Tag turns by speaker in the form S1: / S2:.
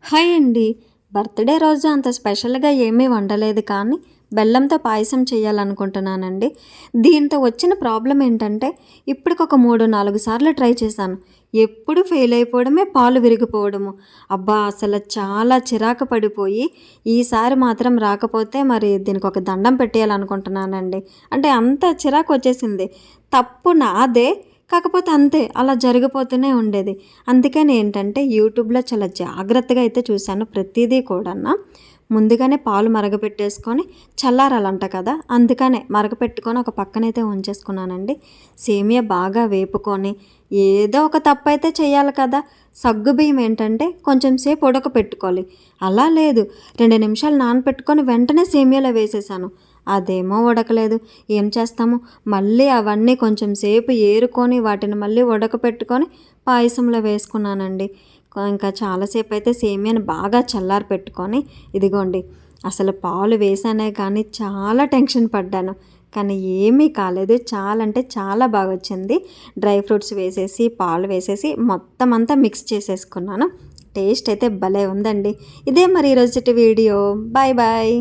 S1: Hi అండి. Birthday రోజు అంత స్పెషల్‌గా ఏమీ వండలేదు కానీ, బెల్లంతో పాయసం చేయాలనుకుంటున్నానండి. దీంతో వచ్చిన ప్రాబ్లమ్ ఏంటంటే, ఇప్పటికొక 3, 4 సార్లు ట్రై చేశాను. ఎప్పుడు ఫెయిల్ అయిపోవడమే, పాలు విరిగిపోవడము. అబ్బా! అసలు చాలా చిరాకు పడిపోయి, ఈసారి మాత్రం రాకపోతే మరి దీనికొక దండం పెట్టేయాలనుకుంటున్నానండి. అంటే అంత చిరాకొచ్చేసింది. తప్పు నాదే. కాకపోతే అంతే. అలా జరిగిపోతూనే ఉండేది. అందుకని ఏంటంటే యూట్యూబ్‌లో చాలా జాగ్రత్తగా అయితే చూశాను ప్రతీదీ కూడాను. ముందుగానే పాలు మరగపెట్టేసుకొని చల్లారాలంట కదా! అందుకనే మరగపెట్టుకొని ఒక పక్కనైతే ఉంచేసుకున్నానండి. సేమియా బాగా వేపుకొని ఏదో ఒక తప్పైతే చేయాలి కదా! సగ్గుబియ్యం ఏంటంటే కొంచెం సేపు ఉడకపెట్టుకోవాలి. అలా లేదు 2 నిమిషాలు నానపెట్టుకొని వెంటనే సేమియాలో వేసేసాను. అదేమో ఉడకలేదు. ఏం చేస్తాము? మళ్ళీ అవన్నీ కొంచెం సేపు ఏరుకొని వాటిని మళ్ళీ ఉడకపెట్టుకొని పాయసంలో వేసుకున్నానండి. ఇంకా చాలాసేపు అయితే సేమియాని బాగా చల్లారి పెట్టుకొని ఇదిగోండి అసలు పాలు వేసానే కానీ చాలా టెన్షన్ పడ్డాను. కానీ ఏమీ కాలేదు. చాలా అంటే చాలా బాగా వచ్చింది. డ్రై ఫ్రూట్స్ వేసేసి, పాలు వేసేసి మొత్తం అంతా మిక్స్ చేసేసుకున్నాను. టేస్ట్ అయితే భలే ఉందండి. ఇదే మరి ఈరోజుటి వీడియో. Bye bye.